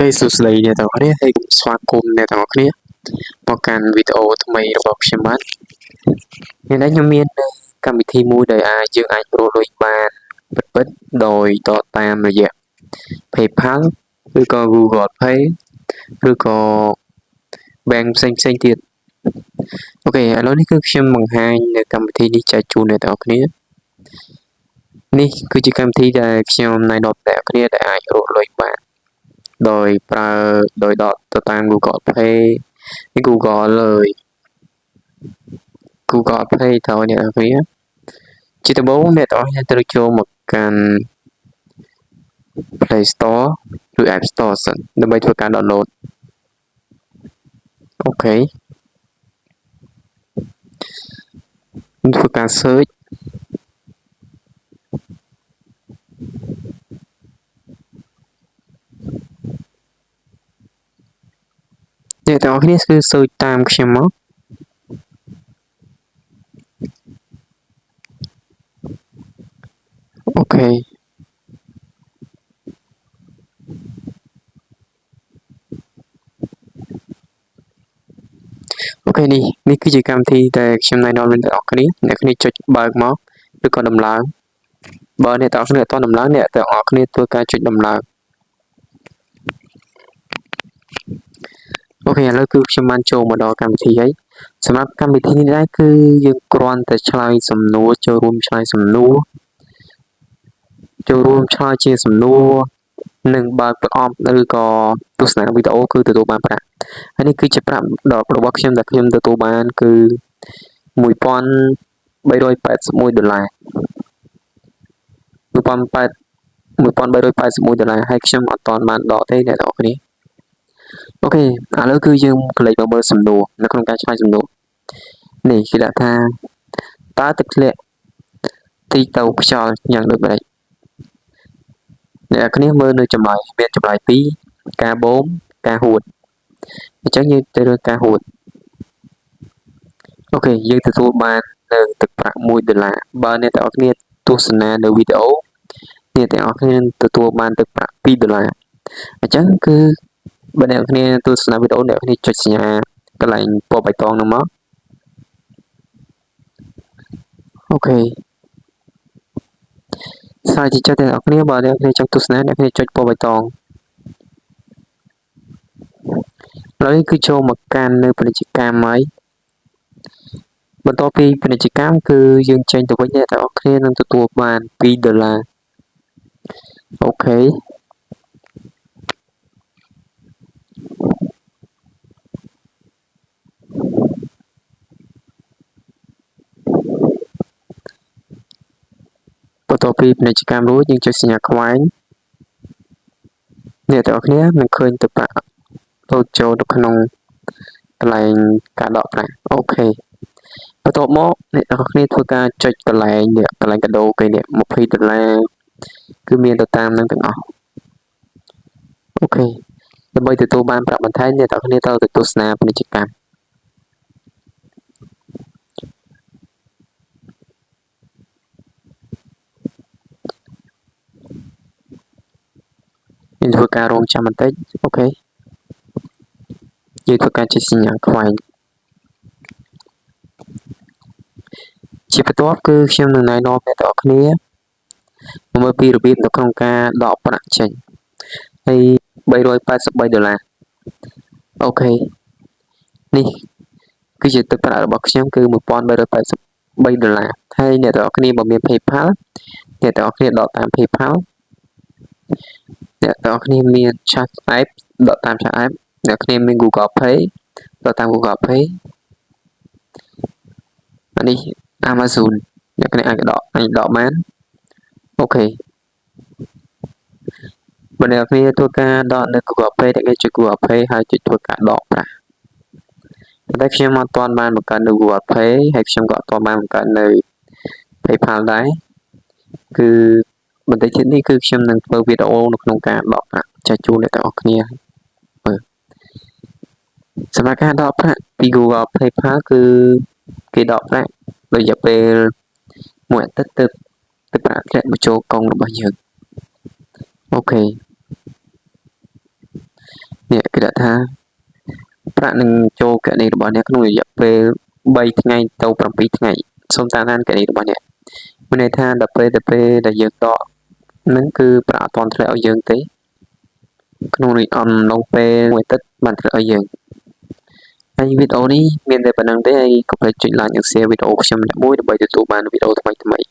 Ok,សួស្តីអ្នកទាំងអស់គ្នាហើយស្វាគមន៍អ្នកទាំងអស់គ្នាមកកាន់វីដេអូថ្មីរបស់ខ្ញុំបាទថ្ងៃនេះខ្ញុំមានកម្មវិធីមួយដែលយើងអាចរកលុយបានពិតៗដោយតតតាមរយៈ PayPal ឬក៏ Google Pay ឬក៏ bank ផ្សេងៗទៀតអូខេឥឡូវនេះគឺខ្ញុំបង្ហាញនៅកម្មវិធីនេះចែកជូនអ្នកទាំងអស់គ្នានេះគឺជាកម្មវិធីដែលខ្ញុំណែនាំអ្នកទាំងអស់គ្នាដែលអាចរកលុយបានដោយប្រើដោយដកទៅតាម Google Pay Google เลย Google Pay ទៅអ្នកនរគ្នាជាដំបូងអ្នកទាំងអស់គ្នាត្រូវចូលមកកាន់ Play Store ឬ App Store សិនដើម្បីធ្វើការ download អូខេធ្វើការ search អ្នកទាំងអស់គ្នាគឺ search តាមខ្ញុំមកអូខេអូខេនេះគឺជាកម្មវិធីដែលខ្ញុំណែនាំដល់អ្នកទាំងអស់គ្នាអ្នកគ្នាចុចបើកមកឬក៏ដំឡើងបើអ្នកទាំងអស់គ្នាអត់ទាន់ដំឡើងអ្នកទាំងអស់គ្នាធ្វើការចុចដំឡើងអូខេឥឡូវគឺខ្ញុំបានចូលមកដល់កម្មវិធីហើយសម្រាប់កម្មវិធីនេះដែរគឺយើងគ្រាន់តែឆ្លើយសំណួរចូលរួមឆ្លើយសំណួរចូលរួមឆ្លើយជាសំណួរនិងបើកប្រអប់ឬក៏ទស្សនាវីដេអូគឺទទួលបានប្រាក់ហើយនេះគឺជាប្រាក់របស់ខ្ញុំដែលខ្ញុំទទួលបានគឺ$1381 $1381ហើយខ្ញុំអត់ទាន់បានដកទេអ្នកនរគ្នាអូខេឥឡូវគឺយើងកលេចមកមើលសំណួរនៅក្នុងការឆ្លើយសំណួរនេះគេដាក់ថាតើទឹកធ្លាក់ទីទៅខ្យល់យ៉ាងដូចម្ដេចអ្នកគ្នាមើលនៅចម្លើយមានចម្លើយ2ការបូមការហួតអញ្ចឹងយើងទៅរើសការហួតអូខេយើងទទួលបាននៅទឹកប្រាក់$1បើអ្នកទាំងអស់គ្នាទស្សនានៅវីដេអូអ្នកទាំងអស់គ្នាទទួលបានទឹកប្រាក់$2អញ្ចឹងគឺបើអ្នកគ្នាទស្សនាវីដេអូអ្នកគ្នាចុចសញ្ញាកន្លែងពណ៌បៃតងហ្នឹងមកអូខេសាជាចិត្តអ្នកគ្នាបើអ្នកគ្នាចង់ទស្សនាអ្នកគ្នាចុចពណ៌បៃតងហើយគឺចូលមកកាន់នៅពាណិជ្ជកម្មហើយបន្ទាប់ពីពាណិជ្ជកម្មគឺយើងចេញទៅវិញអ្នកទាំងអស់គ្នានឹងទទួលបាន$2អូខេបន្ទាប់ពីពាណិជ្ជកម្មរួចយើងចុចសញ្ញាខ្វែងអ្នកទាំងអស់គ្នានឹងឃើញទឹកប្រាក់លោតចូលទៅក្នុងកន្លែងការដកប្រាក់អូខេបន្ទាប់មកអ្នកទាំងអស់គ្នាធ្វើការចុចកន្លែងកាដូគេនេះ$20គឺមានទៅតាមនឹងទាំងអស់អូខេដើម្បីទទួលបានប្រាក់បន្ថែមអ្នកទាំងអស់គ្នាត្រូវទៅទស្សនាពាណិជ្ជកម្មយើងធ្វើការរងចាំបន្តិចអូខេយើងធ្វើការចុចសញ្ញាខ្វែងជាបន្ទាប់គឺខ្ញុំនឹងណែនាំអ្នកទាំងអស់គ្នាមើលពីរបៀបនៅក្នុងការដកប្រាក់ចេញហើយ$383អូខេនេះគឺជាទឹកប្រាក់របស់ខ្ញុំគឺ$1383ហើយអ្នកទាំងអស់គ្នាបើមាន PayPal អ្នកទាំងអស់គ្នាដកតាម PayPal អ្នកទាំងអស់គ្នាមាន Chat App ដកតាម Chat App អ្នកគ្នាមាន Google Pay ដកតាម Google Pay អានេះ Amazon អ្នកគ្នាអាចដកបានអូខេបើអ្នកគ្នាធ្វើការដកនៅ Google Pay អ្នកគ្នាចុច Google Pay ហើយចុចធ្វើការដកប្រាក់តែខ្ញុំអត់ទាន់បានបង្កើតនៅ Google Pay ហើយខ្ញុំក៏អត់ទាន់បានបង្កើតនៅ PayPal ដែរគឺបន្តិចទៀតនេះគឺខ្ញុំនឹងធ្វើវីដេអូនៅក្នុងការដកប្រាក់ចែកជូនអ្នកទាំងអស់គ្នាមើលសម្រាប់ការដកប្រាក់ពី Google PayPal គឺគេដកប្រាក់រយៈពេល1អាទិត្យទើបទឹកប្រាក់ធ្លាក់មកចូលកុងរបស់យើងអូខេ នេះគេដាក់ថាប្រាក់នឹងចូលគណនីរបស់អ្នកក្នុងរយៈពេល3ថ្ងៃទៅ7ថ្ងៃសូមតាមដានគណនីរបស់អ្នកមានន័យថាដល់ពេលដែលយើងដកហ្នឹងគឺប្រាក់អត់ទាន់ធ្លាក់ឲ្យយើងទេក្នុងអំឡុងពេលមួយអាទិត្យបានធ្លាក់ឲ្យយើងហើយវីដេអូនេះមានតែប៉ុណ្្នឹងទេហើយកុំភ្លេចចុច like និង share វីដេអូខ្ញុំម្នាក់មួយដើម្បីទទួលបានវីដេអូថ្មីៗ